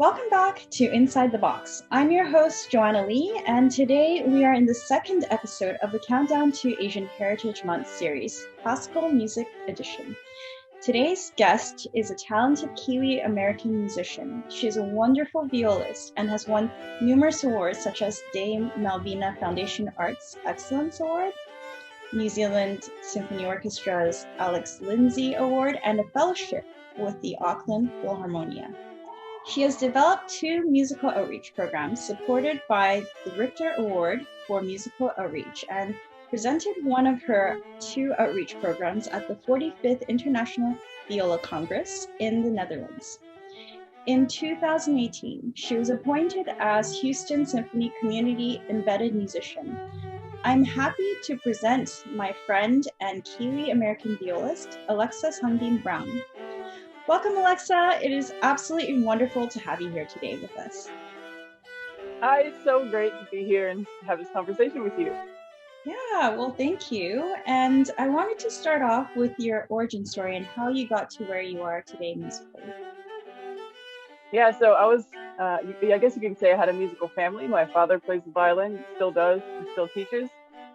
Welcome back to Inside the Box. I'm your host, Joanna Lee, and today we are in the second episode of the Countdown to Asian Heritage Month series, Classical Music Edition. Today's guest is a talented Kiwi-American musician. She is a wonderful violist and has won numerous awards such as Dame Malvina Foundation Arts Excellence Award, New Zealand Symphony Orchestra's Alex Lindsay Award, and a fellowship with the Auckland Philharmonia. She has developed 2 musical outreach programs supported by the Richter Award for Musical Outreach and presented one of her 2 outreach programs at the 45th International Viola Congress in the Netherlands. In 2018, she was appointed as Houston Symphony Community Embedded Musician. I'm happy to present my friend and Kiwi-American violist, Alexis Sangbin Brown. Welcome, Alexa. It is absolutely wonderful to have you here today with us. Hi, it's so great to be here and have this conversation with you. Yeah, well, thank you. And I wanted to start off with your origin story and how you got to where you are today musically. Yeah, so I was, I guess you could say I had a musical family. My father plays the violin, still does, and still teaches.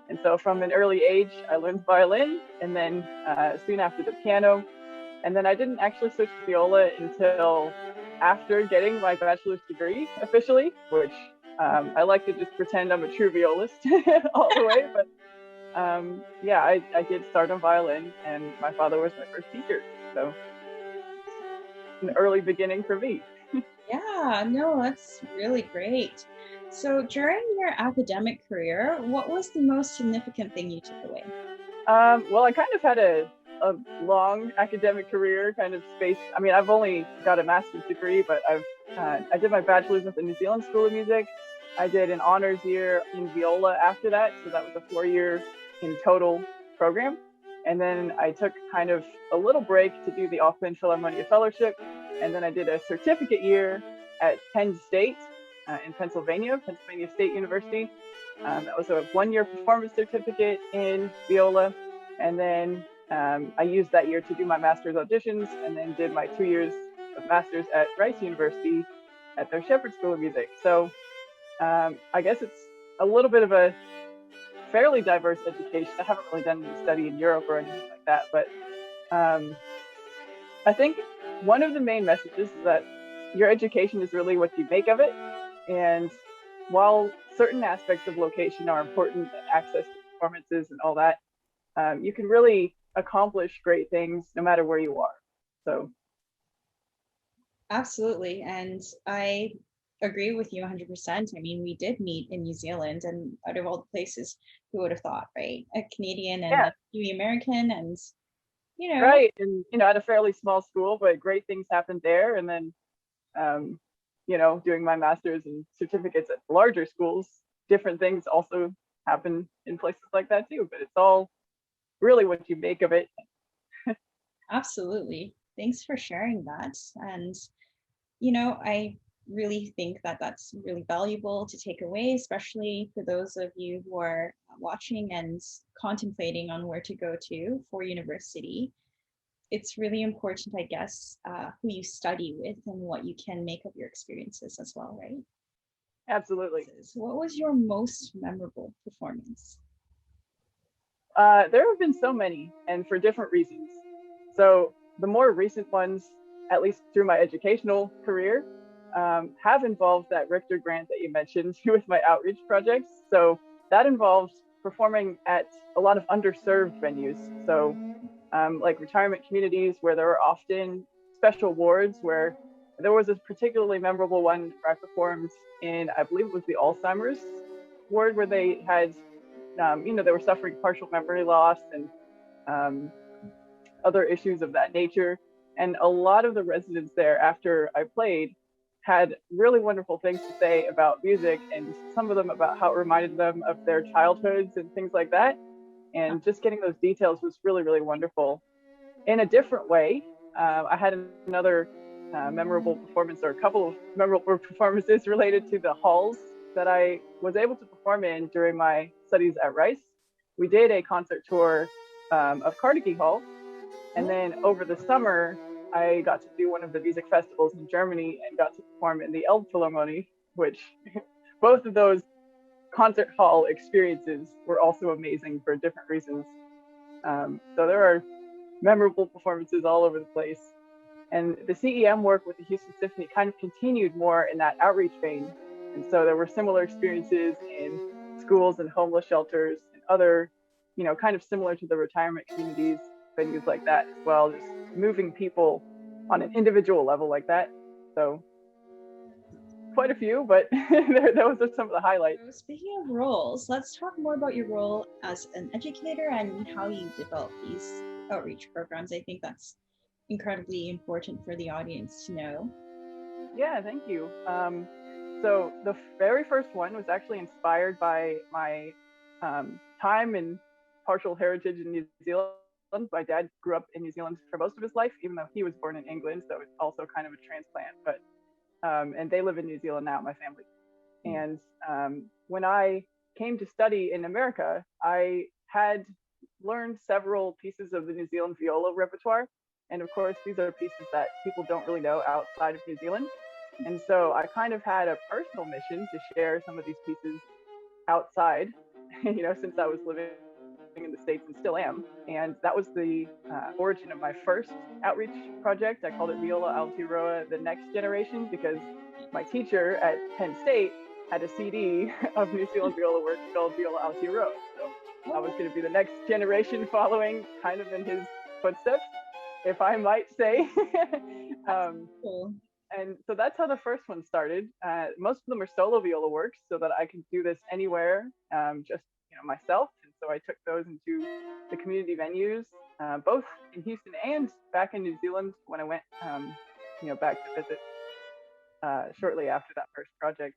And so from an early age, I learned violin, and then soon after the piano. And then I didn't actually switch to viola until after getting my bachelor's degree officially, which I like to just pretend I'm a true violist all the way. But I did start on violin, and my father was my first teacher. So an early beginning for me. Yeah, no, that's really great. So during your academic career, what was the most significant thing you took away? Well, I kind of had a long academic career, kind of spaced. I mean, I've only got a master's degree, but I did my bachelor's at the New Zealand School of Music. I did an honors year in viola after that, so that was a 4-year in total program. And then I took kind of a little break to do the Auckland Philharmonia Fellowship, and then I did a certificate year at Penn State in Pennsylvania State University. That was a 1-year performance certificate in viola, and then I used that year to do my master's auditions, and then did my 2 years of master's at Rice University at their Shepherd School of Music. So I guess it's a little bit of a fairly diverse education. I haven't really done any study in Europe or anything like that, but I think one of the main messages is that your education is really what you make of it. And while certain aspects of location are important, access to performances and all that, you can really accomplish great things no matter where you are. So Absolutely. And I agree with you 100%. I mean, we did meet in New Zealand, and out of all the places, who would have thought, right? A Canadian and a Kiwi-American, and Right. And, at a fairly small school, but great things happened there. And then, doing my master's and certificates at larger schools, different things also happen in places like that too. But it's all really what you make of it. Absolutely. Thanks for sharing that. And, I really think that that's really valuable to take away, especially for those of you who are watching and contemplating on where to go to for university. It's really important, I guess, who you study with and what you can make of your experiences as well, right? Absolutely. So what was your most memorable performance? There have been so many, and for different reasons. So the more recent ones, at least through my educational career, have involved that Richter grant that you mentioned with my outreach projects. So that involves performing at a lot of underserved venues. So like retirement communities where there are often special wards, where there was a particularly memorable one where I performed in, I believe it was the Alzheimer's ward, where they had, they were suffering partial memory loss and other issues of that nature. And a lot of the residents there, after I played, had really wonderful things to say about music, and some of them about how it reminded them of their childhoods and things like that. And just getting those details was really, really wonderful. In a different way, I had another memorable performance, or a couple of memorable performances related to the halls that I was able to perform in during my studies at Rice. We did a concert tour of Carnegie Hall, and then over the summer, I got to do one of the music festivals in Germany and got to perform in the Elbphilharmonie, which both of those concert hall experiences were also amazing for different reasons. So there are memorable performances all over the place. And the CEM work with the Houston Symphony kind of continued more in that outreach vein. And so there were similar experiences in schools and homeless shelters and other, kind of similar to the retirement communities, venues like that as well, just moving people on an individual level like that. So quite a few, but those are some of the highlights. So speaking of roles, let's talk more about your role as an educator and how you develop these outreach programs. I think that's incredibly important for the audience to know. Yeah, thank you. So the very first one was actually inspired by my time and partial heritage in New Zealand. My dad grew up in New Zealand for most of his life, even though he was born in England, so it's also kind of a transplant. But and they live in New Zealand now, my family. And when I came to study in America, I had learned several pieces of the New Zealand viola repertoire. And of course, these are pieces that people don't really know outside of New Zealand. And so I kind of had a personal mission to share some of these pieces outside, since I was living in the States and still am. And that was the origin of my first outreach project. I called it Viola Aotearoa, the next generation, because my teacher at Penn State had a CD of New Zealand viola work called Viola Aotearoa. So I was going to be the next generation following kind of in his footsteps, if I might say. Cool. And so that's how the first one started. Most of them are solo viola works so that I can do this anywhere, just myself. And so I took those into the community venues, both in Houston and back in New Zealand when I went, back to visit shortly after that first project.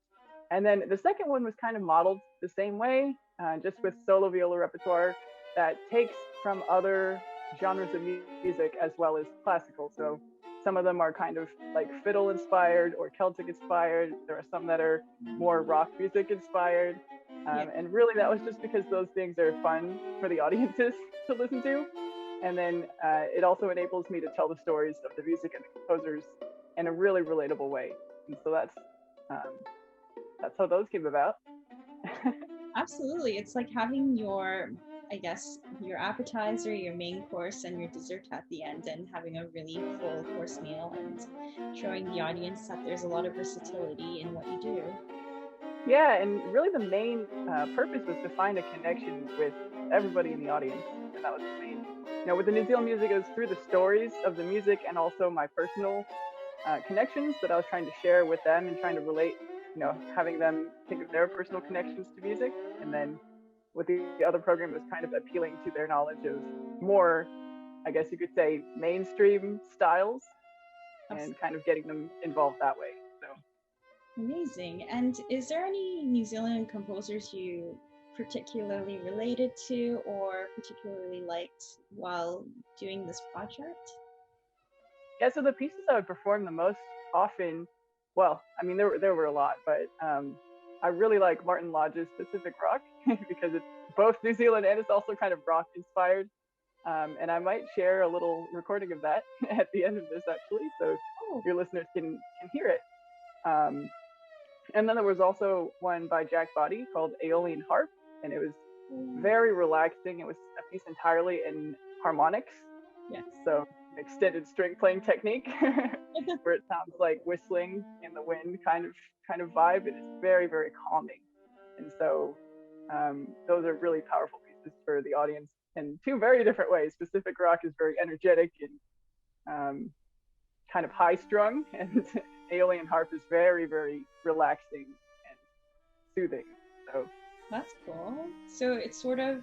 And then the second one was kind of modeled the same way, just with solo viola repertoire that takes from other genres of music as well as classical. So some of them are kind of like fiddle inspired or Celtic inspired. There are some that are more rock music inspired. And really that was just because those things are fun for the audiences to listen to. And then it also enables me to tell the stories of the music and the composers in a really relatable way. And so that's how those came about. Absolutely. It's like having your appetizer, your main course, and your dessert at the end, and having a really full course meal and showing the audience that there's a lot of versatility in what you do. Yeah, and really the main purpose was to find a connection with everybody in the audience, and that was the main. With the New Zealand music, it was through the stories of the music and also my personal connections that I was trying to share with them and trying to relate, having them think of their personal connections to music. And then with the other program, it was kind of appealing to their knowledge of more, I guess you could say, mainstream styles. Absolutely. And kind of getting them involved that way. So amazing. And is there any New Zealand composers you particularly related to or particularly liked while doing this project? Yeah, so the pieces I would perform the most often, well, I mean, there were a lot, but I really like Martin Lodge's Pacific Rock because it's both New Zealand and it's also kind of rock inspired. And I might share a little recording of that at the end of this actually, so your listeners can hear it. And then there was also one by Jack Body called Aeolian Harp, and it was very relaxing. It was a piece entirely in harmonics. Yes. So extended string playing technique where it sounds like whistling in the wind kind of vibe, and it's very, very calming. And so those are really powerful pieces for the audience in two very different ways. Pacific Rock is very energetic and kind of high strung, and Aeolian Harp is very, very relaxing and soothing. So that's cool. So it sort of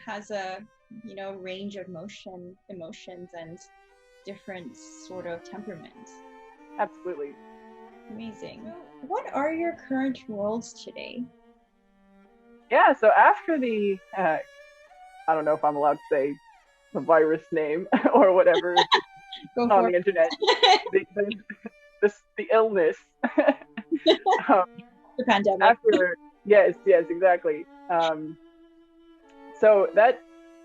has a range of emotions and different sort of temperaments. Absolutely. Amazing. What are your current roles today? Yeah, so after the I don't know if I'm allowed to say the virus name or whatever on the internet, the illness, the pandemic. Yes, exactly. So that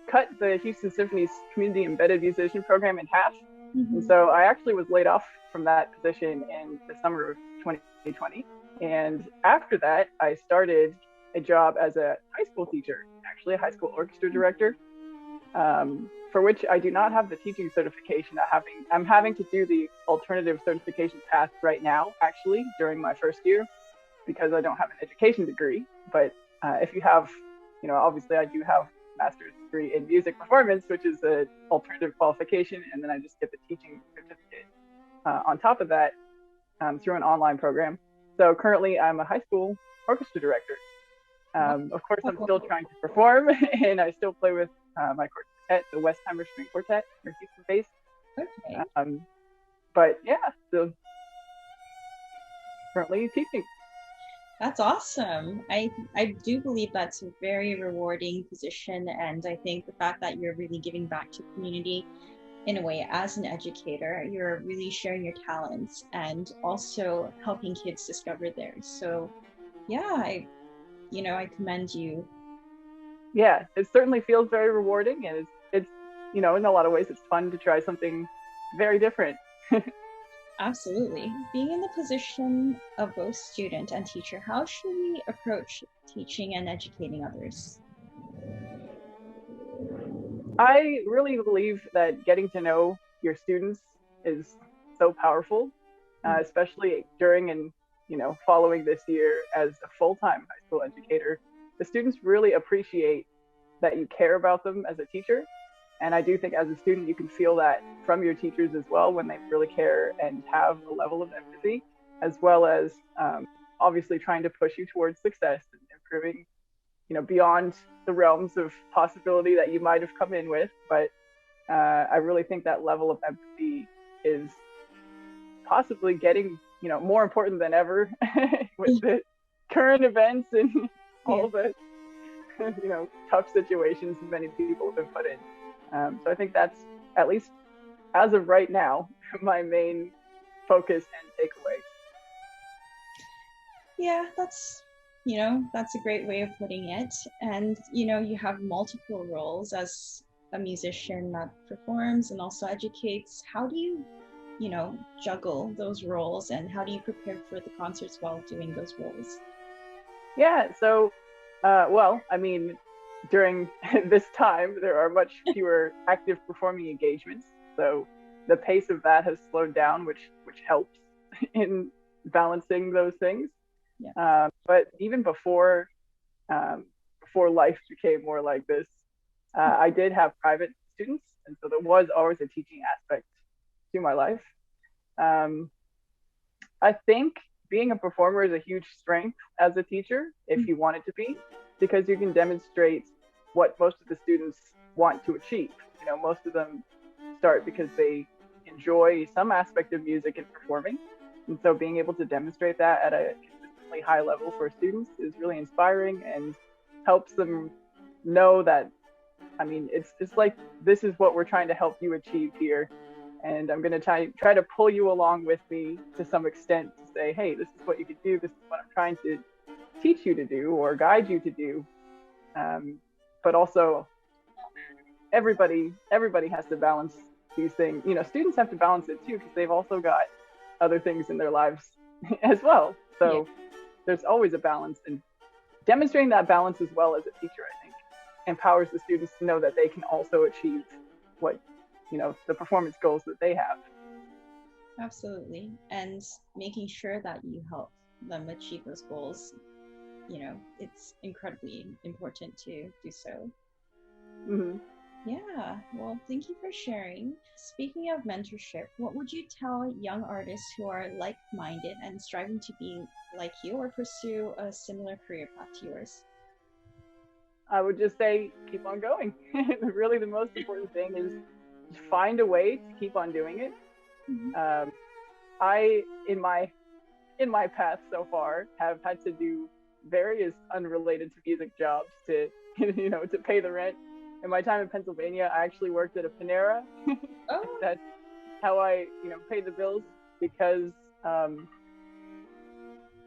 cut the Houston Symphony's community embedded musician program in half, And so I actually was laid off from that position in the summer of 2020. And after that, I started a job as a high school teacher, actually a high school orchestra director, for which I do not have the teaching certification. I'm having to do the alternative certification path right now, actually, during my first year, because I don't have an education degree. But if you have, obviously I do have master's degree in music performance, which is an alternative qualification, and then I just get the teaching certificate on top of that through an online program. So currently I'm a high school orchestra director. Of course, I'm still trying to perform, and I still play with my quartet, the Westheimer String Quartet, or Houston based. Okay. But yeah, so currently teaching. That's awesome. I do believe that's a very rewarding position, and I think the fact that you're really giving back to the community in a way as an educator, you're really sharing your talents and also helping kids discover theirs. So yeah, I commend you. Yeah, it certainly feels very rewarding, and it's in a lot of ways it's fun to try something very different. Absolutely. Being in the position of both student and teacher, how should we approach teaching and educating others? I really believe that getting to know your students is so powerful, especially during and following this year as a full-time high school educator. The students really appreciate that you care about them as a teacher. And I do think as a student, you can feel that from your teachers as well, when they really care and have a level of empathy, as well as obviously trying to push you towards success and improving, beyond the realms of possibility that you might have come in with. But I really think that level of empathy is possibly getting, more important than ever with the current events and all the, tough situations many people have been put in. So I think that's, at least as of right now, my main focus and takeaway. Yeah, that's a great way of putting it. And you have multiple roles as a musician that performs and also educates. How do you juggle those roles, and how do you prepare for the concerts while doing those roles? Yeah, so during this time, there are much fewer active performing engagements. So the pace of that has slowed down, which helps in balancing those things. Yeah. But even before life became more like this, I did have private students. And so there was always a teaching aspect to my life. I think being a performer is a huge strength as a teacher, if you want it to be, because you can demonstrate what most of the students want to achieve. Most of them start because they enjoy some aspect of music and performing. And so being able to demonstrate that at a consistently high level for students is really inspiring and helps them know that, it's like, this is what we're trying to help you achieve here. And I'm going to try to pull you along with me to some extent to say, hey, this is what you could do. This is what I'm trying to teach you to do or guide you to do. But also, everybody has to balance these things. Students have to balance it too, because they've also got other things in their lives as well. So there's always a balance, and demonstrating that balance as well as a teacher, I think, empowers the students to know that they can also achieve what, the performance goals that they have. Absolutely. And making sure that you help them achieve those goals, it's incredibly important to do so. Mm-hmm. Yeah, well, thank you for sharing. Speaking of mentorship, what would you tell young artists who are like-minded and striving to be like you or pursue a similar career path to yours? I would just say, keep on going. Really, the most important thing is find a way to keep on doing it. Mm-hmm. I, in my path so far, have had to do various unrelated to music jobs to pay the rent. In my time in Pennsylvania, I actually worked at a Panera. Oh. That's how I paid the bills, because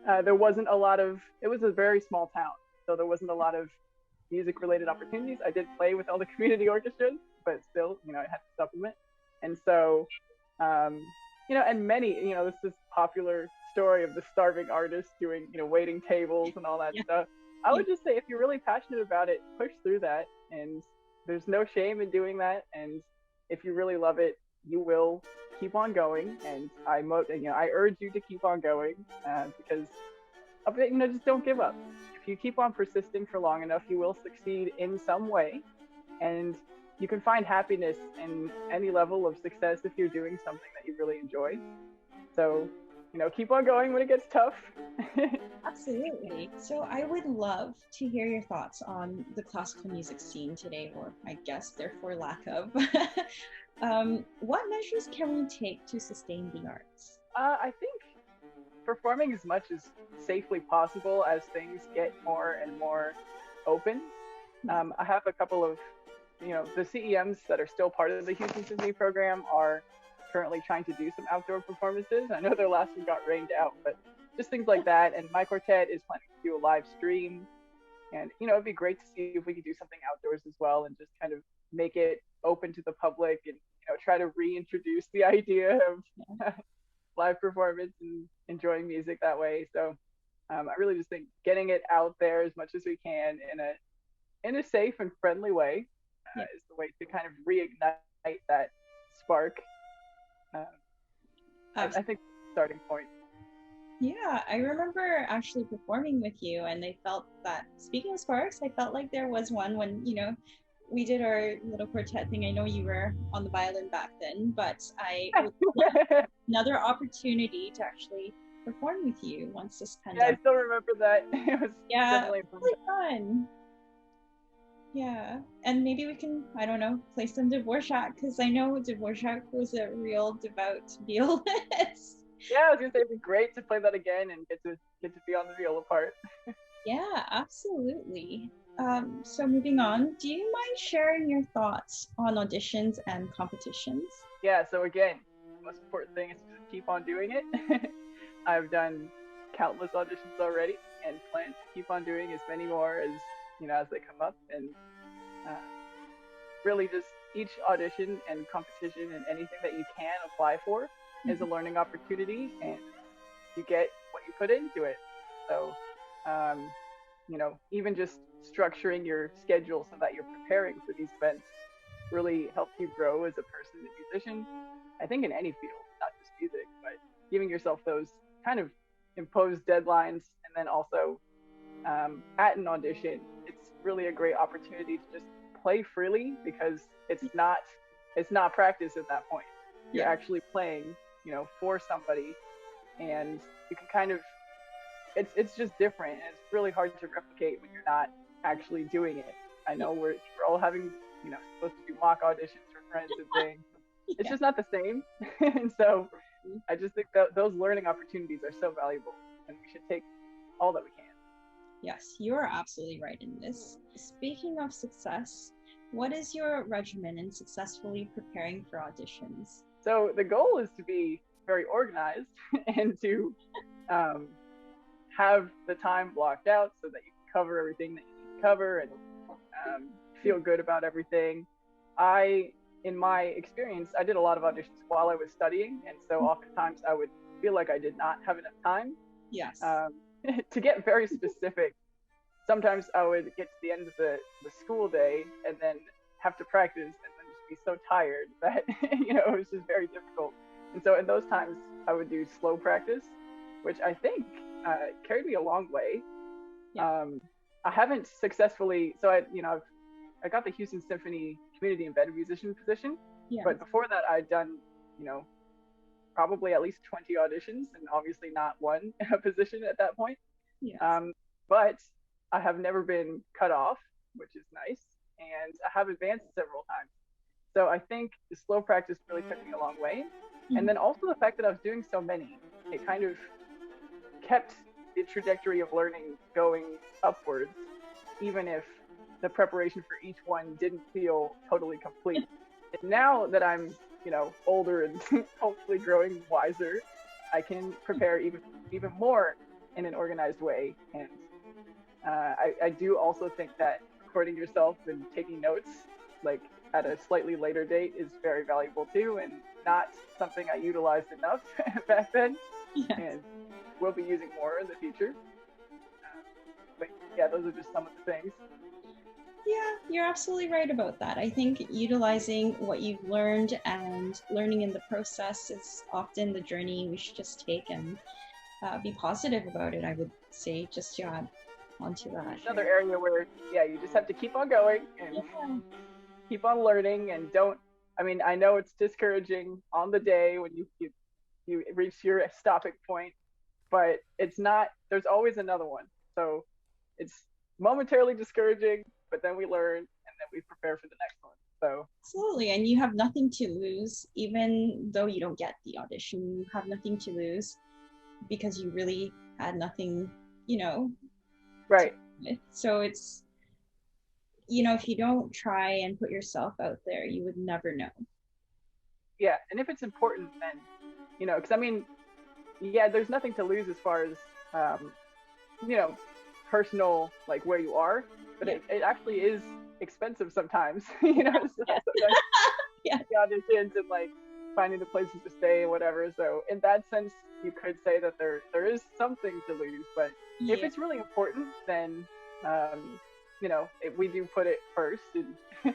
there wasn't a lot of, it was a very small town, so there wasn't a lot of music related opportunities. I did play with all the community orchestras, but still, I had to supplement. And so And many, this is popular story of the starving artist doing, waiting tables and all that Yeah. stuff. I would just say if you're really passionate about it, push through that, and there's no shame in doing that. And if you really love it, you will keep on going. And I urge you to keep on going because of it. Just don't give up. If you keep on persisting for long enough, you will succeed in some way, and you can find happiness in any level of success if you're doing something that you really enjoy. So, keep on going when it gets tough. Absolutely. So I would love to hear your thoughts on the classical music scene today, or I guess therefore lack of. What measures can we take to sustain the arts? I think performing as much as safely possible as things get more and more open. I have a couple of, the CEMs that are still part of the Houston Symphony program are currently trying to do some outdoor performances. I know their last one got rained out, but just things like that. And my quartet is planning to do a live stream. And, it'd be great to see if we could do something outdoors as well and just kind of make it open to the public and, try to reintroduce the idea of live performance and enjoying music that way. So I really just think getting it out there as much as we can in a safe and friendly way is the way to kind of reignite that spark. I think that's the starting point. Yeah, I remember actually performing with you, and I felt that, speaking of sparks, I felt like there was one when, we did our little quartet thing. I know you were on the violin back then, but I would love another opportunity to actually perform with you once this pandemic. Yeah, I still remember that. It was definitely really fun. Yeah, and maybe we can, I don't know, play some Dvorak, because I know Dvorak was a real devout violist. Yeah, I was gonna say it'd be great to play that again and get to be on the viola part. Yeah, absolutely. So moving on, do you mind sharing your thoughts on auditions and competitions? Yeah, so again, the most important thing is to just keep on doing it. I've done countless auditions already and plan to keep on doing as many more as as they come up, and really just each audition and competition and anything that you can apply for is a learning opportunity, and you get what you put into it. So even just structuring your schedule so that you're preparing for these events really helps you grow as a person and musician. I think in any field, not just music, but giving yourself those kind of imposed deadlines, and then also at an audition, it's really a great opportunity to just play freely, because it's not practice at that point. You're actually playing, for somebody, and you can kind of, it's just different, and it's really hard to replicate when you're not actually doing it. I know we're all having, supposed to do mock auditions for friends and things. It's just not the same. And so I just think that those learning opportunities are so valuable, and we should take all that we can. Yes, you are absolutely right in this. Speaking of success, what is your regimen in successfully preparing for auditions? So the goal is to be very organized and to have the time blocked out so that you can cover everything that you need to cover and feel good about everything. In my experience, I did a lot of auditions while I was studying, and so oftentimes I would feel like I did not have enough time. Yes. To get very specific, sometimes I would get to the end of the school day and then have to practice and then just be so tired that, it was just very difficult. And so in those times, I would do slow practice, which I think carried me a long way. Yeah. I haven't successfully, so I got the Houston Symphony community embedded musician position, but before that I'd done, probably at least 20 auditions, and obviously not one position at that point. Yes. But I have never been cut off, which is nice, and I have advanced several times. So I think the slow practice really took me a long way. And then also the fact that I was doing so many, it kind of kept the trajectory of learning going upwards, even if the preparation for each one didn't feel totally complete. And now that I'm, older and hopefully growing wiser, I can prepare even more in an organized way. And I do also think that recording yourself and taking notes, like at a slightly later date, is very valuable too. And not something I utilized enough back then, Yes. and will be using more in the future. But yeah, those are just some of the things. Yeah, you're absolutely right about that. I think utilizing what you've learned and learning in the process is often the journey we should just take, and be positive about it, I would say, just to add onto that. Another area where, yeah, you just have to keep on going and keep on learning, and I know it's discouraging on the day when you reach your stopping point, but it's not, there's always another one. So it's momentarily discouraging, but then we learn and then we prepare for the next one. So Absolutely, and you have nothing to lose, even though you don't get the audition. You have nothing to lose because you really had nothing, right. So it's, if you don't try and put yourself out there, you would never know. Yeah, and if it's important, then because yeah, there's nothing to lose as far as personal, like where you are, but it actually is expensive sometimes. So sometimes Yeah. the auditions and like finding the places to stay and whatever. So in that sense, you could say that there is something to lose, but if it's really important, then we do put it first and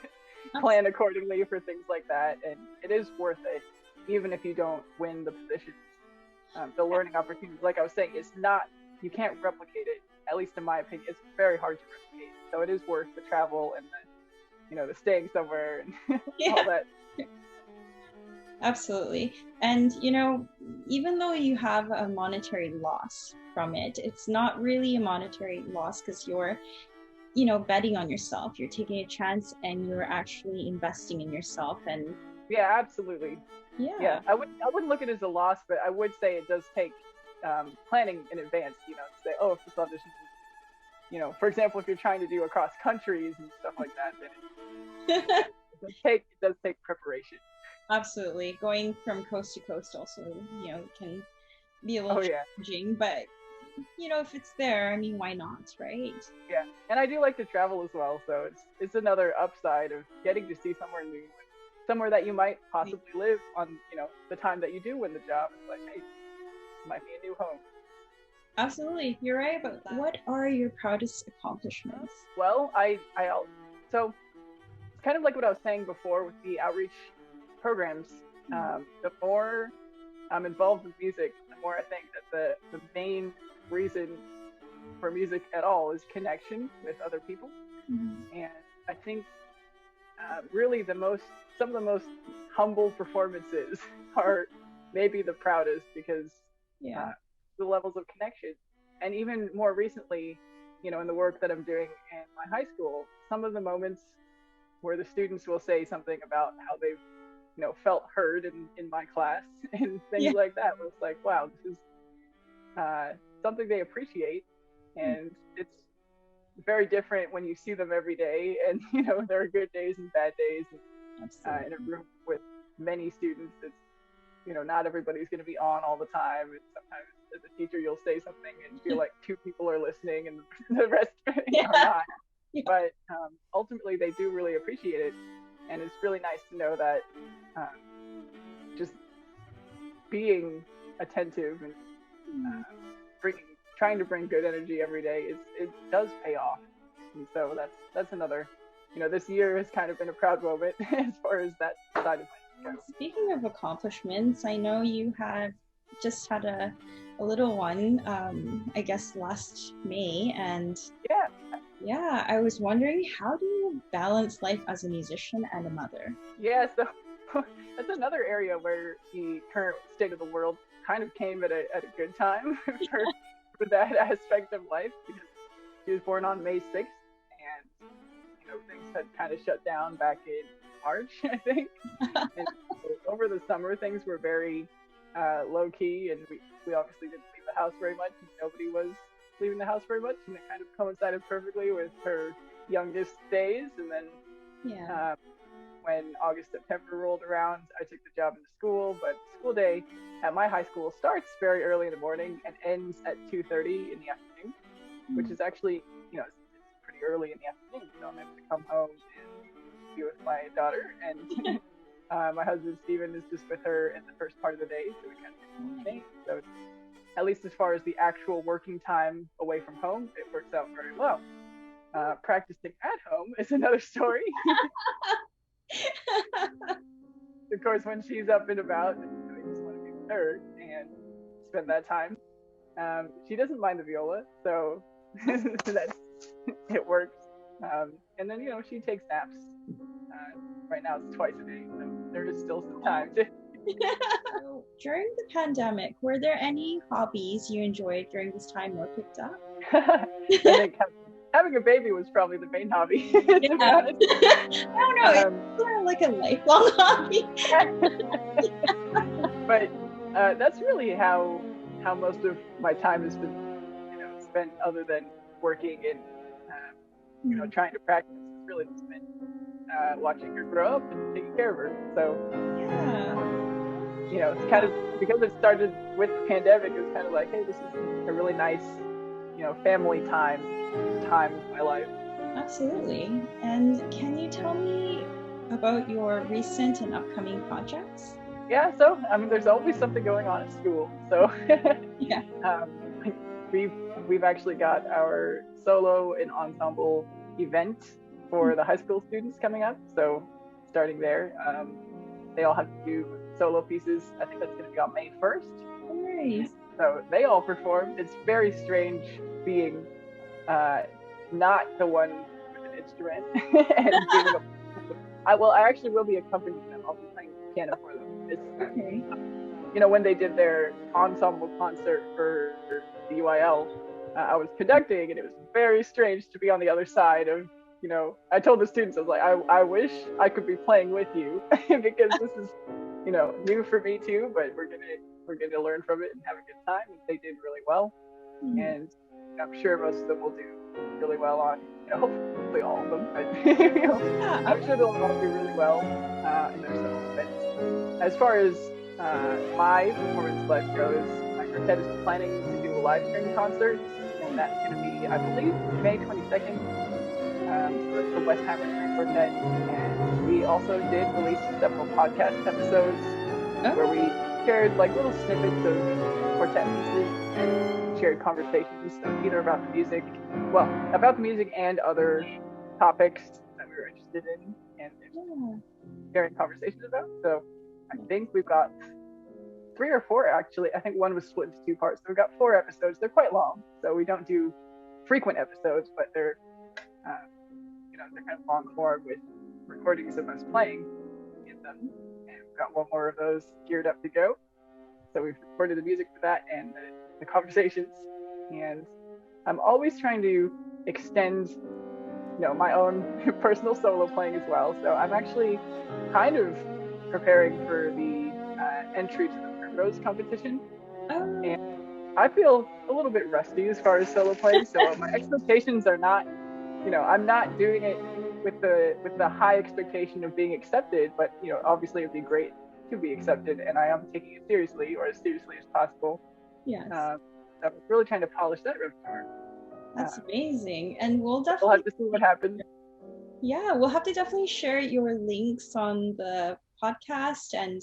plan accordingly for things like that, and it is worth it, even if you don't win the positions. The learning opportunities, like I was saying, is not, you can't replicate it. At least in my opinion, it's very hard to replicate. So it is worth the travel and the staying somewhere and all that. Absolutely. And, even though you have a monetary loss from it, it's not really a monetary loss because you're, betting on yourself. You're taking a chance and you're actually investing in yourself. And yeah, absolutely. Yeah, I wouldn't look at it as a loss, but I would say it does take planning in advance, to say, oh, if this audition is, for example, if you're trying to do across countries and stuff like that, then it does take preparation. Absolutely. Going from coast to coast also, can be a little challenging, but if it's there, why not, right? Yeah, and I do like to travel as well, so it's another upside of getting to see somewhere new, somewhere that you might possibly live on, the time that you do win the job. It's like, hey, it might be a new home. Absolutely, you're right about that. What are your proudest accomplishments? Well, so it's kind of like what I was saying before with the outreach programs. The more I'm involved with music, the more I think that the main reason for music at all is connection with other people. And I think really some of the most humble performances are maybe the proudest, because the levels of connection. And even more recently, in the work that I'm doing in my high school, some of the moments where the students will say something about how they've felt heard in my class and things like that, was like, wow, this is something they appreciate. And it's very different when you see them every day, and there are good days and bad days, and in a room with many students, it's not everybody's going to be on all the time, and sometimes as a teacher you'll say something and feel like two people are listening and the rest are not. But ultimately they do really appreciate it, and it's really nice to know that just being attentive and trying to bring good energy every day it does pay off. And so that's another, this year has kind of been a proud moment as far as that side of things goes. Speaking of accomplishments, I know you have just had a little one, I guess last May, and I was wondering, how do you balance life as a musician and a mother? Yeah, so that's another area where the current state of the world kind of came at a good time for that aspect of life, because she was born on May 6th, and things had kind of shut down back in March, I think. And so over the summer, things were very low key, and we obviously didn't leave the house very much, and nobody was leaving the house very much, and it kind of coincided perfectly with her youngest days. And then when August, September rolled around, I took the job in the school, but school day at my high school starts very early in the morning and ends at 2:30 in the afternoon, which is actually, it's pretty early in the afternoon, so I'm able to come home and be with my daughter. And My husband Steven is just with her in the first part of the day, so we kind of do. So at least as far as the actual working time away from home, it works out very well. Practicing at home is another story. Of course, when she's up and about, we just want to be with her and spend that time. She doesn't mind the viola, so that's it works. And then she takes naps. Right now it's twice a day, so there is still some time to. During the pandemic, were there any hobbies you enjoyed during this time or picked up? I think having a baby was probably the main hobby. To be honest. I don't know, it's sort of like a lifelong hobby. But that's really how most of my time has been, spent, other than working and trying to practice. It's really just been watching her grow up and taking care of her. So it's kind of, because it started with the pandemic, it was kind of like, hey, this is a really nice, family time in my life. Absolutely. And can you tell me about your recent and upcoming projects? Yeah, so there's always something going on at school. So yeah. We've actually got our solo and ensemble event for the high school students coming up. So starting there, they all have to do solo pieces. I think that's going to be on May 1st. Nice. So they all perform. It's very strange being not the one with an instrument and I actually will be accompanying them. I'll be playing piano for them. It's okay. When they did their ensemble concert for the UIL, I was conducting, and it was very strange to be on the other side of, I told the students, I was like, I wish I could be playing with you because this is, new for me too, but we're gonna learn from it and have a good time. And they did really well, and I'm sure most of them will do really well on, hopefully all of them, but I'm sure they'll all do really well in their solo events. As far as my performance life goes, my quartet is planning to do a live stream concert, and that's going to be, I believe, May 22nd. So that's the Westheimer String Quartet, and we also did release several podcast episodes where we shared like little snippets of quartet pieces and shared conversations, either about the music and other topics that we were interested in and sharing conversations about. So I think we've got 3 or 4 actually. I think one was split into 2 parts. So we've got 4 episodes. They're quite long, so we don't do frequent episodes, but they're they're kind of long form with recordings of us playing in them. And we've got one more of those geared up to go. So we've recorded the music for that and the conversations. And I'm always trying to extend, my own personal solo playing as well. So I'm actually kind of preparing for the entry to the Proudest competition. And I feel a little bit rusty as far as solo playing. So my expectations are not, I'm not doing it with the high expectation of being accepted, but obviously it'd be great to be accepted, and I am taking it seriously, or as seriously as possible. Yes. I'm really trying to polish that repertoire. That's amazing, and we'll have to see what happens. Yeah, we'll have to definitely share your links on the podcast and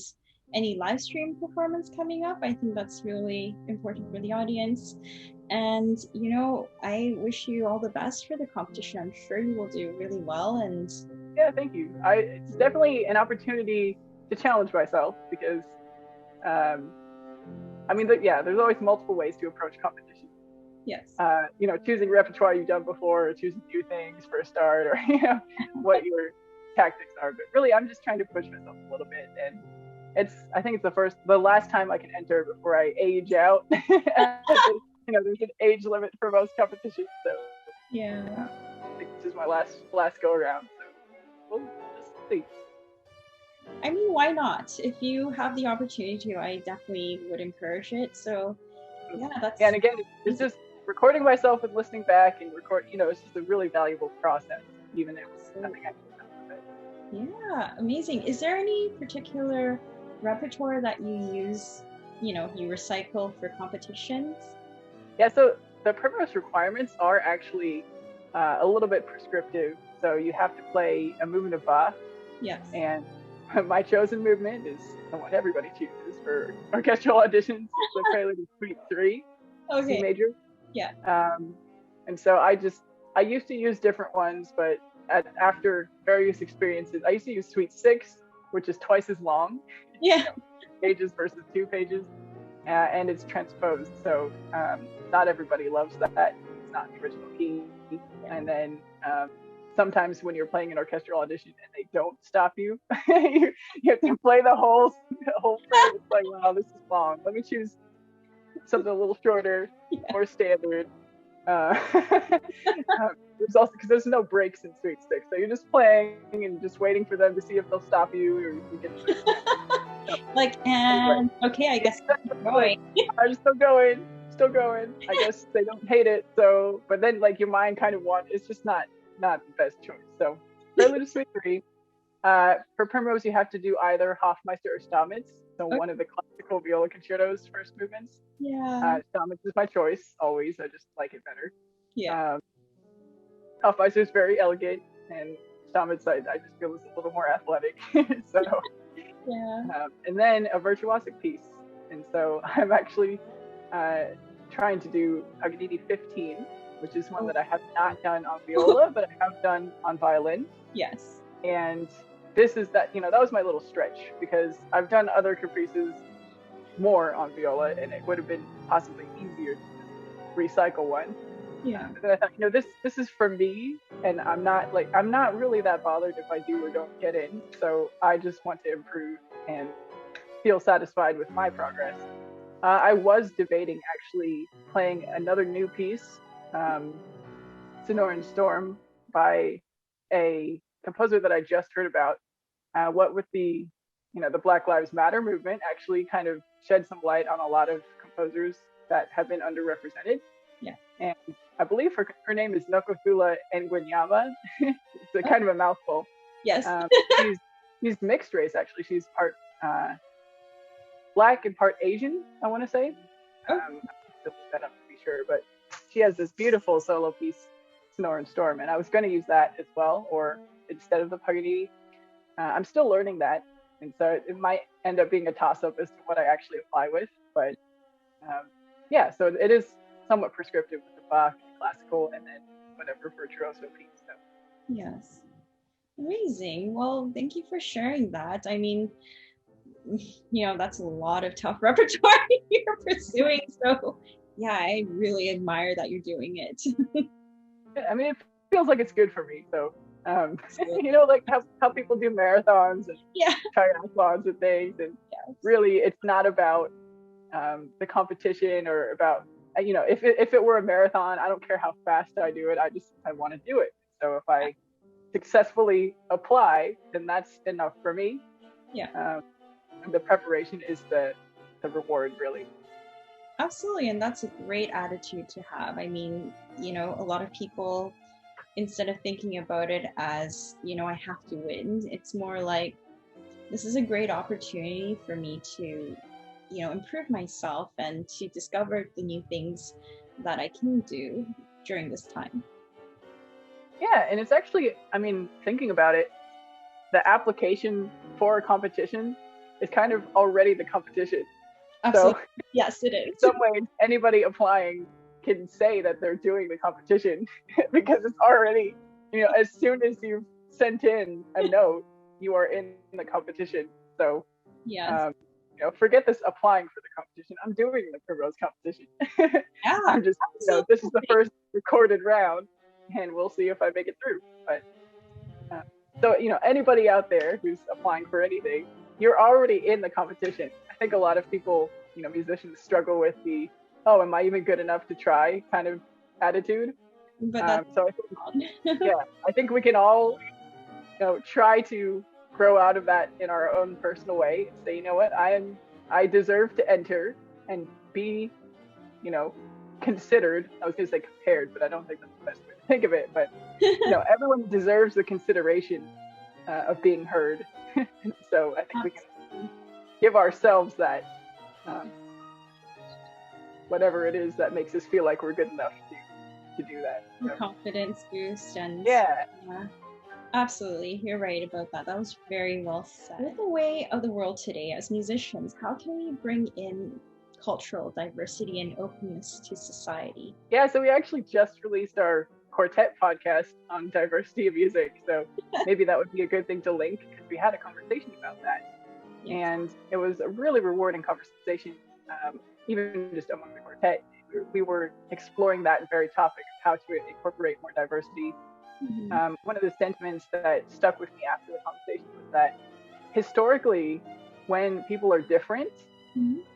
any live stream performance coming up. I think that's really important for the audience. And, I wish you all the best for the competition. I'm sure you will do really well. And yeah, thank you. It's definitely an opportunity to challenge myself because, there's always multiple ways to approach competition. Yes. Choosing repertoire you've done before, or choosing new things for a start, or, what your tactics are. But really, I'm just trying to push myself a little bit. And I think it's the last time I can enter before I age out. There's an age limit for most competitions, so yeah, I think this is my last go around. So we'll just see. I mean, why not? If you have the opportunity to, I definitely would encourage it. So that's. Yeah, and again, it's just recording myself and listening back and record. It's just a really valuable process, even if it's nothing I can do with it. Yeah, amazing. Is there any particular repertoire that you use? You recycle for competitions? Yeah, so the Proudest requirements are actually a little bit prescriptive. So you have to play a movement of Bach. Yes. And my chosen movement is the one everybody chooses for orchestral auditions. It's the Prelude in Suite 3, Okay. C major. Yeah. And so I used to use different ones, but after various experiences, I used to use Suite 6, which is twice as long. Yeah. Pages versus 2 pages, and it's transposed. So not everybody loves that. It's not the original key. And then sometimes when you're playing an orchestral audition and they don't stop you, you have to play the whole thing. It's like, wow, this is long. Let me choose something a little shorter, more standard. There's also, because there's no breaks in Suite 6, so you're just playing and just waiting for them to see if they'll stop you, or you can like, and okay, I guess I'm going. I'm still going. I guess they don't hate it, so, but then like your mind kind of wants, it's just not the best choice. So Prelude to Suite 3. For Primrose, you have to do either Hofmeister or Stamitz. So one of the classical viola concertos first movements. Yeah. Stamitz is my choice always. I just like it better. Yeah. Hofmeister is very elegant, and Stamitz I just feel is a little more athletic. So yeah. And then a virtuosic piece. And so I'm actually trying to do Paganini 15, which is one that I have not done on viola, but I have done on violin. Yes. And this is that was my little stretch, because I've done other caprices more on viola, and it would have been possibly easier to just recycle one. Yeah. But then I thought, this is for me, and I'm not really that bothered if I do or don't get in. So I just want to improve and feel satisfied with my progress. I was debating actually playing another new piece, Sonoran Storm, by a composer that I just heard about. What with the Black Lives Matter movement actually kind of shed some light on a lot of composers that have been underrepresented. Yeah. And I believe her name is Nokothula Ngwenyama. It's a kind of a mouthful. Yes. She's mixed race, actually. She's part Black and part Asian, I want to say. I have to look that up to be sure, but she has this beautiful solo piece, Sonoran Storm, and I was going to use that as well, or instead of the Paganini. I'm still learning that, and so it might end up being a toss-up as to what I actually apply with, but yeah, so it is somewhat prescriptive with the Bach, classical, and then whatever virtuoso piece. So. Yes. Amazing. Well, thank you for sharing that. I mean, that's a lot of tough repertoire you're pursuing. So yeah, I really admire that you're doing it. I mean, it feels like it's good for me. So, like how people do marathons and triathlons and things. And really, it's not about the competition or about, if it were a marathon, I don't care how fast I do it. I want to do it. So if I successfully apply, then that's enough for me. Yeah. The preparation is the reward, really. Absolutely. And that's a great attitude to have. I mean, a lot of people, instead of thinking about it as, I have to win, it's more like, this is a great opportunity for me to, improve myself and to discover the new things that I can do during this time. Yeah. And it's actually, thinking about it, the application for a competition is kind of already the competition. Absolutely. So, yes, it is. In some ways, anybody applying can say that they're doing the competition because it's already, as soon as you've sent in a note, you are in the competition. So, forget this applying for the competition. I'm doing the Primrose competition. Yeah. I'm just, this is the first recorded round, and we'll see if I make it through. But so, anybody out there who's applying for anything, you're already in the competition. I think a lot of people, musicians struggle with the, oh, am I even good enough to try kind of attitude. But so I think, I think we can all, try to grow out of that in our own personal way and say, you know what, I deserve to enter and be, considered. I was going to say compared, but I don't think that's the best way to think of it. But, everyone deserves the consideration of being heard. And so I think we can give ourselves that, whatever it is that makes us feel like we're good enough to do that. Confidence boost and Absolutely, you're right about that. That was very well said. With the way of the world today, as musicians, how can we bring in cultural diversity and openness to society? Yeah, so we actually just released our quartet podcast on diversity of music. So maybe that would be a good thing to link because we had a conversation about that. Yes. And it was a really rewarding conversation, even just among the quartet. We were exploring that very topic of how to incorporate more diversity. One of the sentiments that stuck with me after the conversation was that historically, when people are different,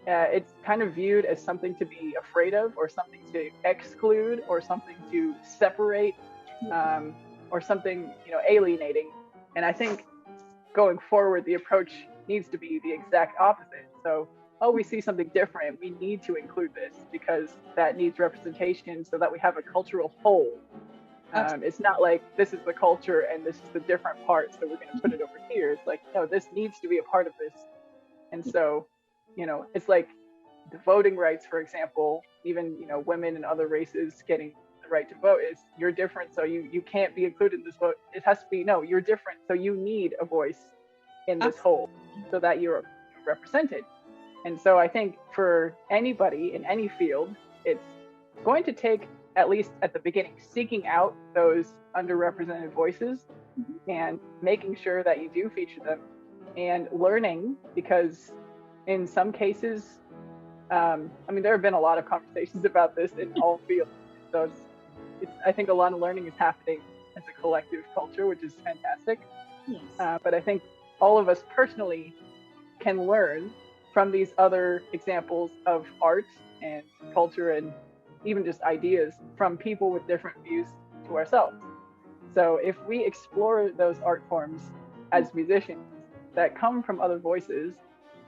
it's kind of viewed as something to be afraid of, or something to exclude, or something to separate, or something, alienating. And I think going forward, the approach needs to be the exact opposite. So, we see something different, we need to include this because that needs representation so that we have a cultural whole. It's not like this is the culture and this is the different part, so we're going to put it over here. It's like, no, this needs to be a part of this. And so, it's like the voting rights, for example, even, women and other races getting the right to vote is you're different, so you can't be included in this vote. It has to be, no, you're different, so you need a voice in this whole so that you're represented. And so I think for anybody in any field, it's going to take, at least at the beginning, seeking out those underrepresented voices and making sure that you do feature them and learning, because in some cases, there have been a lot of conversations about this in all fields. So I think a lot of learning is happening as a collective culture, which is fantastic. Yes. But I think all of us personally can learn from these other examples of art and culture and even just ideas from people with different views to ourselves. So if we explore those art forms as musicians that come from other voices,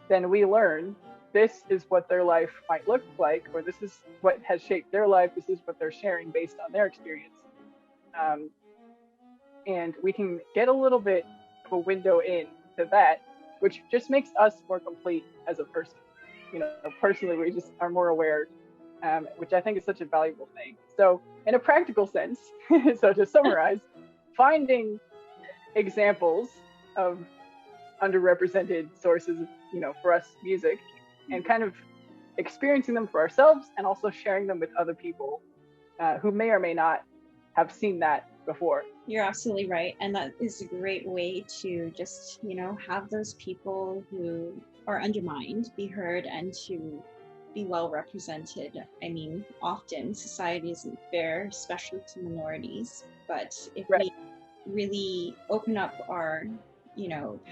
then we learn this is what their life might look like, or this is what has shaped their life, this is what they're sharing based on their experience. And we can get a little bit of a window into that, which just makes us more complete as a person. Personally, we just are more aware, which I think is such a valuable thing. So in a practical sense, so to summarize, finding examples of underrepresented sources, for us music, and kind of experiencing them for ourselves and also sharing them with other people who may or may not have seen that before. You're absolutely right. And that is a great way to just, have those people who are undermined be heard and to be well represented. Often society isn't fair, especially to minorities. But if we really open up our,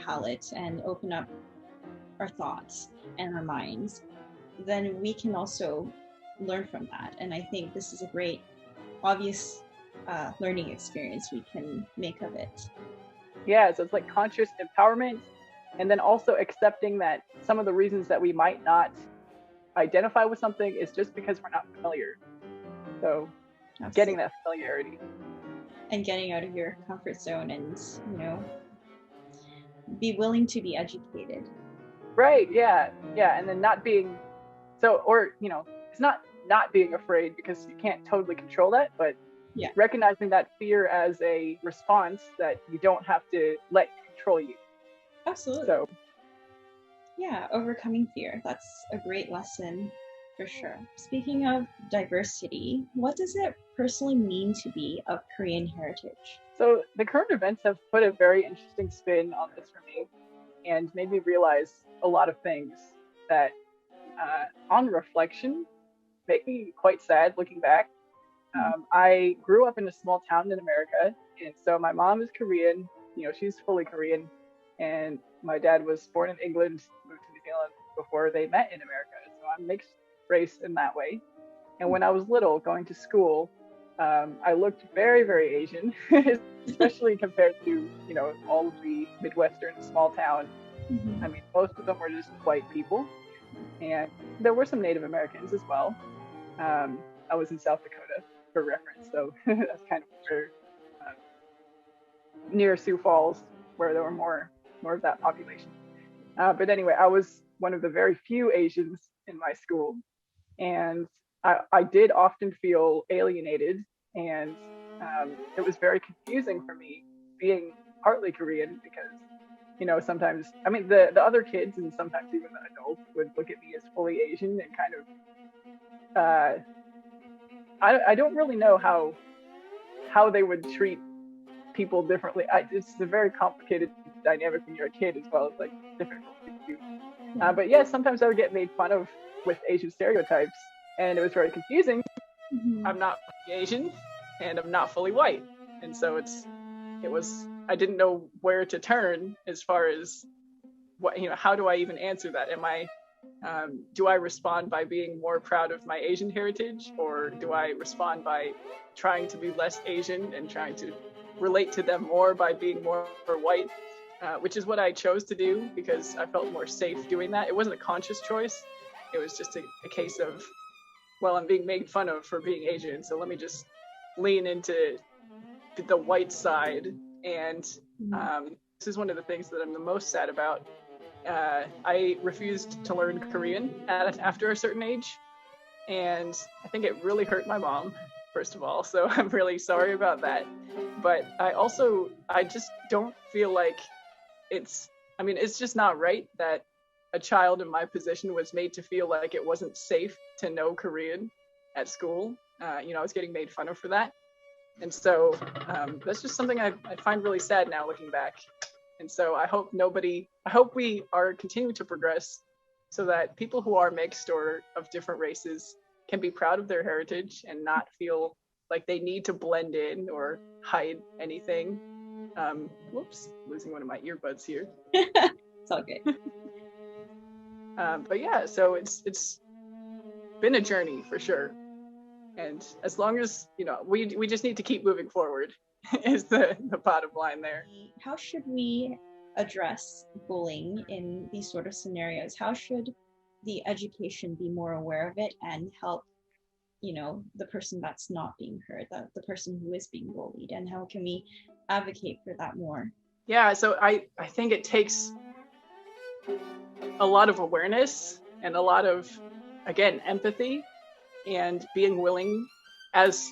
palette and open up our thoughts and our minds, then we can also learn from that. And I think this is a great, obvious learning experience we can make of it. Yeah, so it's like conscious empowerment, and then also accepting that some of the reasons that we might not identify with something is just because we're not familiar. So Absolutely. Getting that familiarity. And getting out of your comfort zone and, be willing to be educated. Right, yeah. And then not being, it's not being afraid, because you can't totally control that, but recognizing that fear as a response that you don't have to let control you. Absolutely. So, yeah, overcoming fear. That's a great lesson for sure. Speaking of diversity, what does it personally mean to be of Korean heritage? So the current events have put a very interesting spin on this for me and made me realize a lot of things that, on reflection, make me quite sad looking back. I grew up in a small town in America, and so my mom is Korean, she's fully Korean, and my dad was born in England, moved to New Zealand before they met in America, so I'm mixed race in that way. And when I was little, going to school, I looked very, very Asian, especially compared to, all of the Midwestern small town. Most of them were just white people, and there were some Native Americans as well. I was in South Dakota, for reference, so that's kind of where, near Sioux Falls, where there were more of that population. But anyway, I was one of the very few Asians in my school, and I did often feel alienated, and it was very confusing for me being partly Korean because, sometimes, I mean, the other kids and sometimes even the adults would look at me as fully Asian and kind of, I don't really know how they would treat people differently. It's a very complicated dynamic when you're a kid as well. It's like difficult to do. But yeah, sometimes I would get made fun of with Asian stereotypes, and it was very confusing. Mm-hmm. I'm not Asian, and I'm not fully white, and so I didn't know where to turn as far as what, how do I even answer that? Do I respond by being more proud of my Asian heritage, or do I respond by trying to be less Asian and trying to relate to them more by being more white, which is what I chose to do because I felt more safe doing that. It wasn't a conscious choice. It was just a case of, well, I'm being made fun of for being Asian, so let me just lean into the white side. And this is one of the things that I'm the most sad about. I refused to learn Korean after a certain age, and I think it really hurt my mom, first of all, so I'm really sorry about that. But I just don't feel like it's just not right that a child in my position was made to feel like it wasn't safe to know Korean at school. I was getting made fun of for that. And so that's just something I find really sad now looking back. And so I hope we are continuing to progress so that people who are mixed or of different races can be proud of their heritage and not feel like they need to blend in or hide anything. Whoops, losing one of my earbuds here. It's all good. But yeah, so it's been a journey for sure. And as long as, we just need to keep moving forward is the bottom line there. How should we address bullying in these sort of scenarios? How should the education be more aware of it and help, the person that's not being heard, the person who is being bullied, and how can we advocate for that more? Yeah, so I think it takes a lot of awareness and a lot of, again, empathy and being willing as,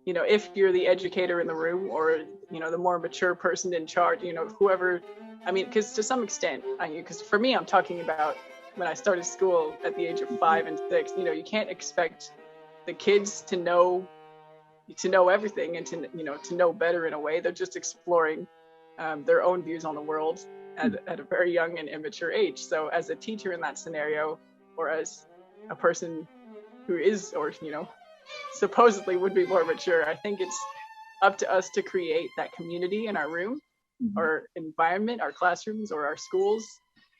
if you're the educator in the room or, the more mature person in charge, whoever, because to some extent, because for me, I'm talking about when I started school at the age of 5 and 6, you can't expect the kids to know everything and to know better in a way. They're just exploring their own views on the world at a very young and immature age. So as a teacher in that scenario, or as a person who is, or supposedly would be more mature, I think it's up to us to create that community in our room, our environment, our classrooms, or our schools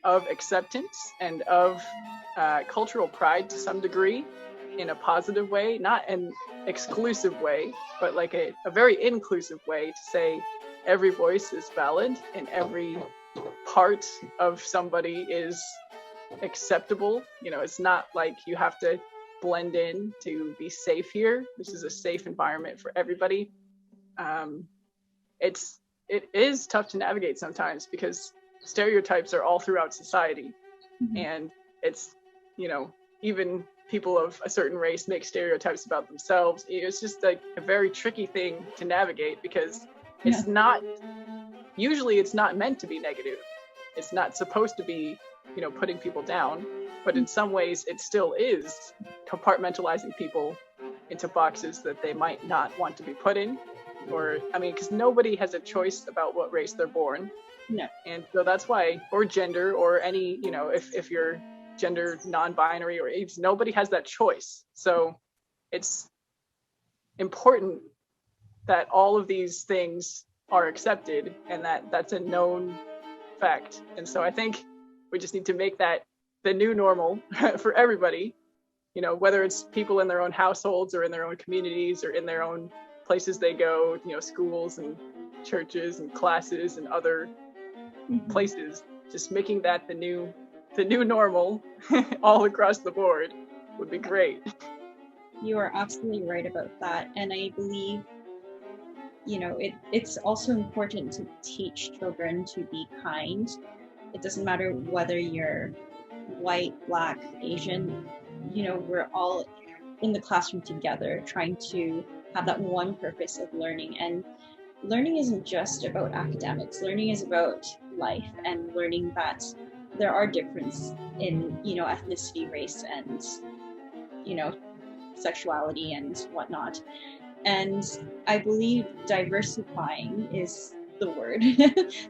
of acceptance and of cultural pride to some degree, in a positive way, not an exclusive way, but like a very inclusive way, to say every voice is valid and every part of somebody is acceptable. It's not like you have to blend in to be safe here. This is a safe environment for everybody. It is tough to navigate sometimes because stereotypes are all throughout society, and it's, even people of a certain race make stereotypes about themselves. It's just like a very tricky thing to navigate because it's not meant to be negative. It's not supposed to be, putting people down, but in some ways it still is compartmentalizing people into boxes that they might not want to be put in, or, because nobody has a choice about what race they're born. No. And so that's why, or gender, or any, if you're gender non-binary, or nobody has that choice. So it's important that all of these things are accepted and that's a known fact. And so I think we just need to make that the new normal for everybody, whether it's people in their own households or in their own communities or in their own places they go, schools and churches and classes and other places, just making that the new normal all across the board would be great. You are absolutely right about that. And I believe, it's also important to teach children to be kind. It doesn't matter whether you're white, Black, Asian, we're all in the classroom together trying to have that one purpose of learning. And learning isn't just about academics. Learning is about life, and learning that there are differences in, ethnicity, race, and, sexuality and whatnot. And I believe diversifying is the word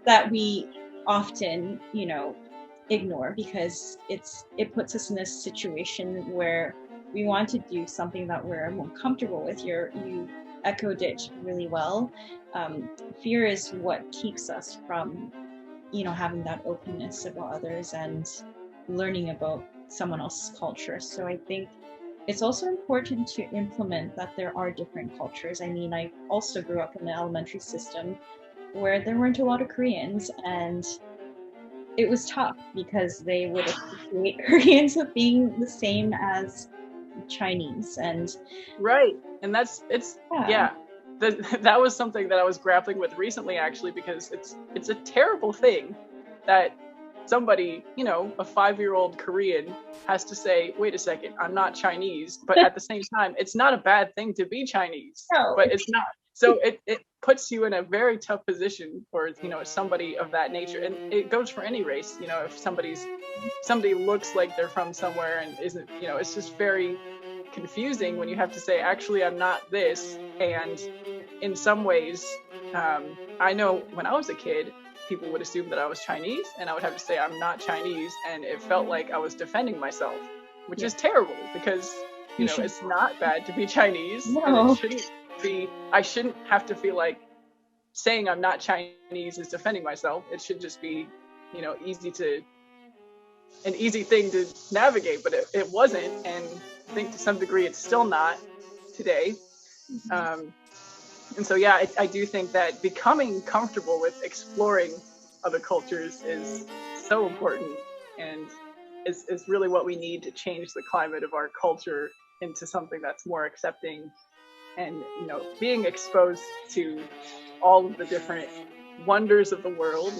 that we often, ignore, because it puts us in a situation where we want to do something that we're more comfortable with. You echoed it really well. Fear is what keeps us from, having that openness about others and learning about someone else's culture. So I think it's also important to implement that there are different cultures. I mean, I also grew up in the elementary system where there weren't a lot of Koreans, and it was tough because they would associate Koreans with being the same as Chinese. And right, and that was something that I was grappling with recently, actually, because it's a terrible thing that somebody, a 5-year-old Korean has to say, wait a second, I'm not Chinese, but at the same time, it's not a bad thing to be Chinese, but it's not. So it puts you in a very tough position for, somebody of that nature. And it goes for any race, if somebody looks like they're from somewhere and isn't, it's just very confusing when you have to say, actually, I'm not this. And in some ways, I know when I was a kid, people would assume that I was Chinese, and I would have to say I'm not Chinese, and it felt like I was defending myself, which is terrible, because it's not bad to be Chinese. No. And it shouldn't be. I shouldn't have to feel like saying I'm not Chinese is defending myself. It should just be, an easy thing to navigate, but it wasn't, and I think to some degree it's still not today. And so, yeah, I do think that becoming comfortable with exploring other cultures is so important, and is really what we need to change the climate of our culture into something that's more accepting, and, being exposed to all of the different wonders of the world.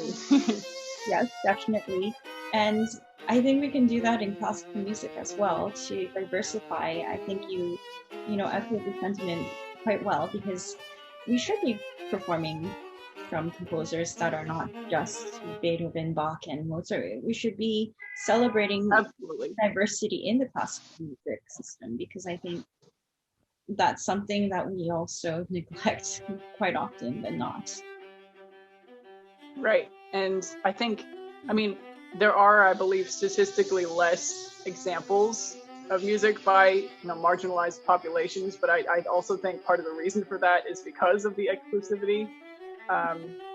Yes, definitely. And I think we can do that in classical music as well, to diversify. I think you echoed the sentiment quite well, because we should be performing from composers that are not just Beethoven, Bach, and Mozart. We should be celebrating diversity in the classical music system, because I think that's something that we also neglect quite often than not. Right. And I think, there are, I believe, statistically less examples of music by marginalized populations, but I also think part of the reason for that is because of the exclusivity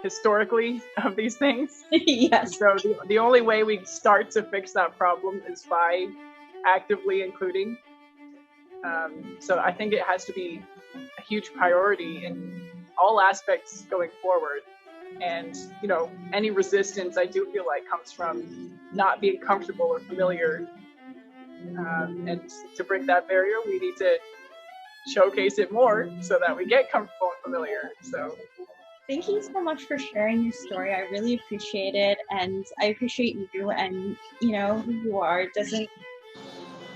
historically of these things. Yes. So the only way we start to fix that problem is by actively including. So I think it has to be a huge priority in all aspects going forward. And any resistance, I do feel like, comes from not being comfortable or familiar. And to break that barrier, we need to showcase it more so that we get comfortable and familiar. So thank you so much for sharing your story. I really appreciate it, and I appreciate you, and who you are. It doesn't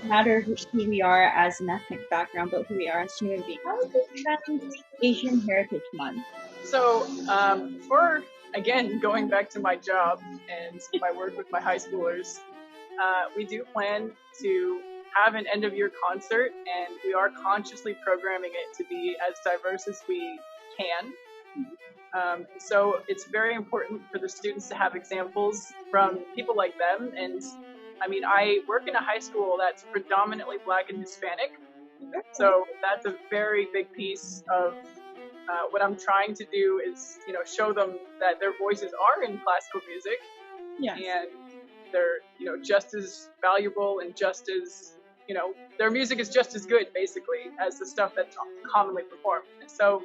matter who we are as an ethnic background, but who we are as human beings. How is this Asian Heritage Month? So for, again, going back to my job and my work with my high schoolers, we do plan to have an end-of-year concert, and we are consciously programming it to be as diverse as we can. So it's very important for the students to have examples from people like them. And I work in a high school that's predominantly Black and Hispanic. So that's a very big piece of what I'm trying to do is, show them that their voices are in classical music. Yes. And they're, just as valuable and just as, their music is just as good, basically, as the stuff that's commonly performed. So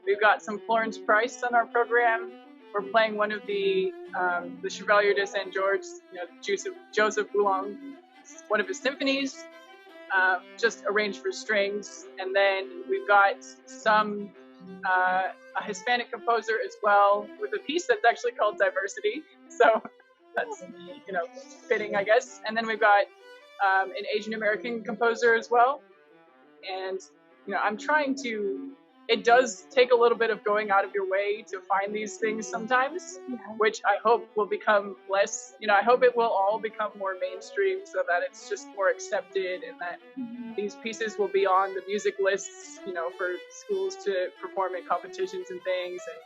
we've got some Florence Price on our program. We're playing one of the Chevalier de Saint George, Joseph Boulogne, one of his symphonies, just arranged for strings. And then we've got some a Hispanic composer as well, with a piece that's actually called Diversity. So that's, fitting, I guess. And then we've got an Asian American composer as well. And, I'm trying to it does take a little bit of going out of your way to find these things sometimes, which I hope will become less, I hope it will all become more mainstream so that it's just more accepted, and that these pieces will be on the music lists, for schools to perform in competitions and things. And,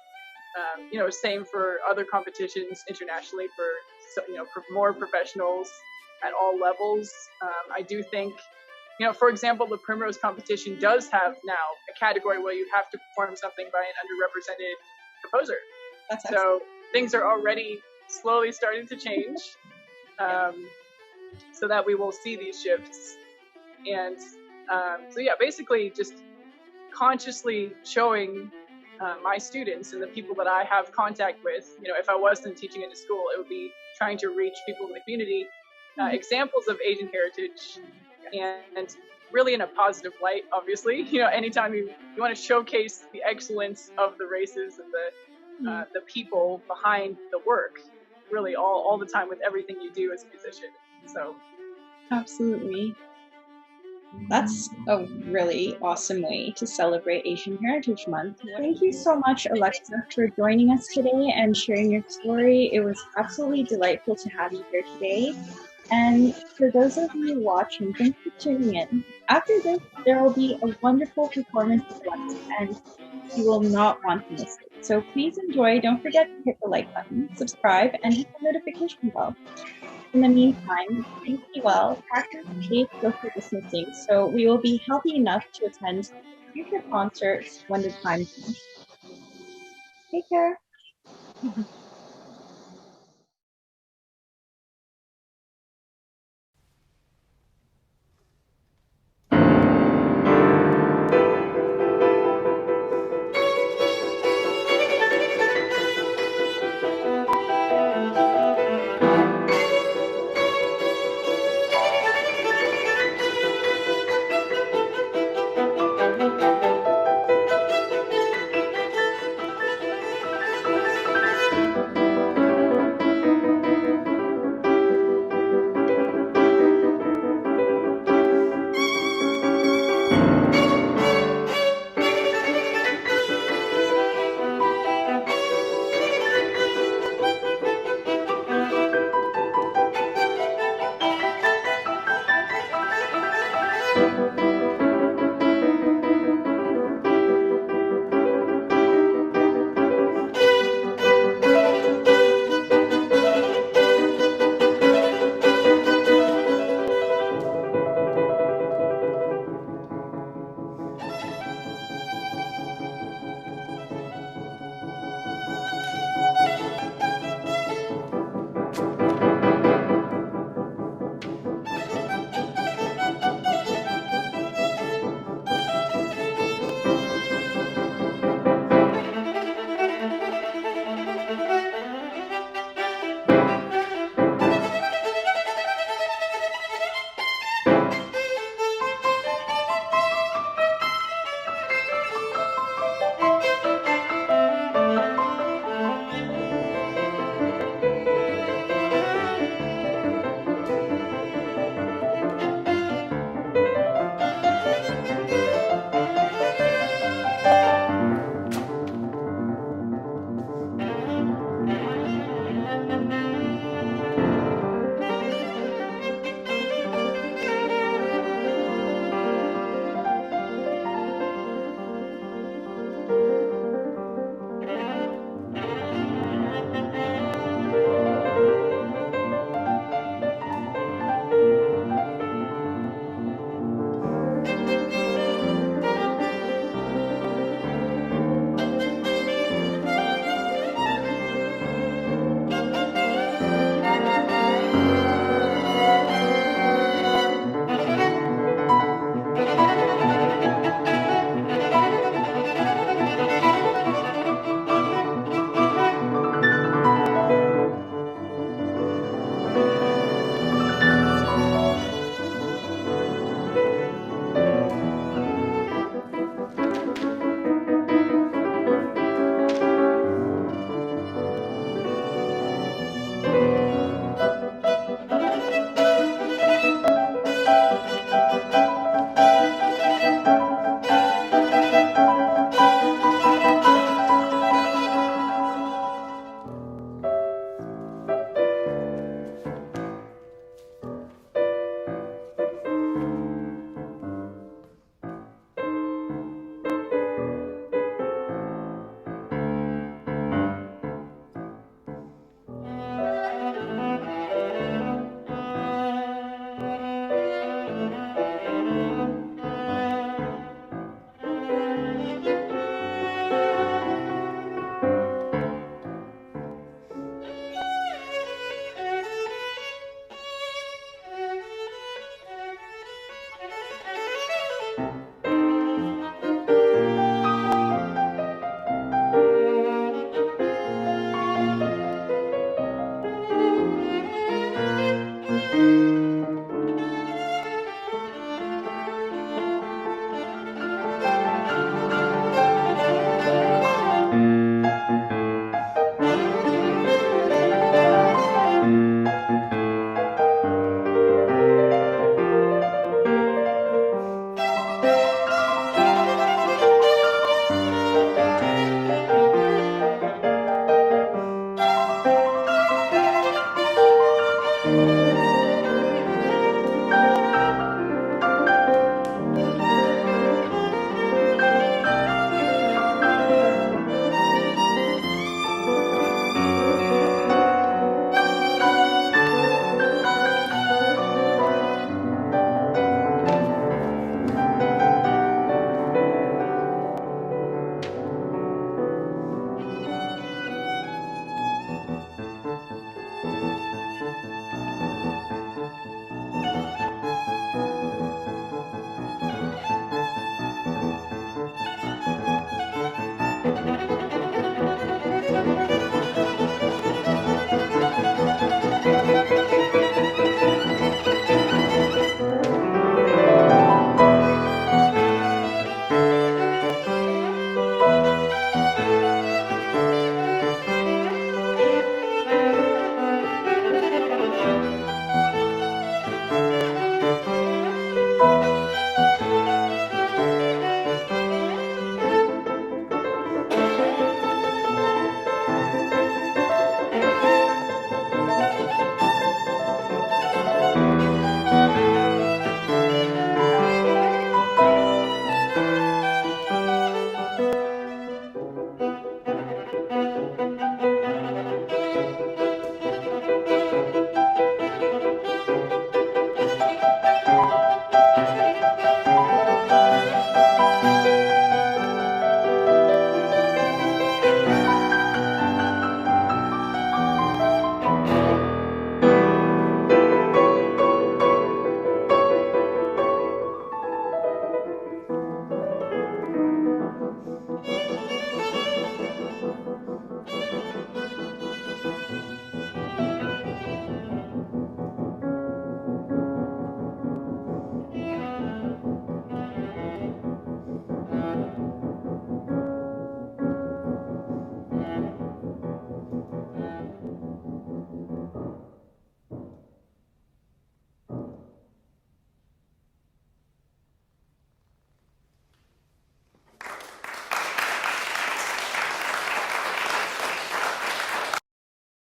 same for other competitions internationally for more professionals at all levels. I do think, for example, the Primrose competition does have now a category where you have to perform something by an underrepresented composer. That's so excellent. Things are already slowly starting to change, so that we will see these shifts. And basically just consciously showing my students and the people that I have contact with, if I wasn't teaching in a school, it would be trying to reach people in the community, examples of Asian heritage, and really in a positive light, obviously. Anytime you want to showcase the excellence of the races and the people behind the work, really all the time with everything you do as a musician. So absolutely. That's a really awesome way to celebrate Asian Heritage Month. Thank you so much, Alexis, for joining us today and sharing your story. It was absolutely delightful to have you here today. And for those of you watching, thanks for tuning in. After this, there will be a wonderful performance of Alexis, and you will not want to miss it. So please enjoy. Don't forget to hit the like button, subscribe, and hit the notification bell. In the meantime, please be well, practice safe social distancing so we will be healthy enough to attend future concerts when the time comes. Take care.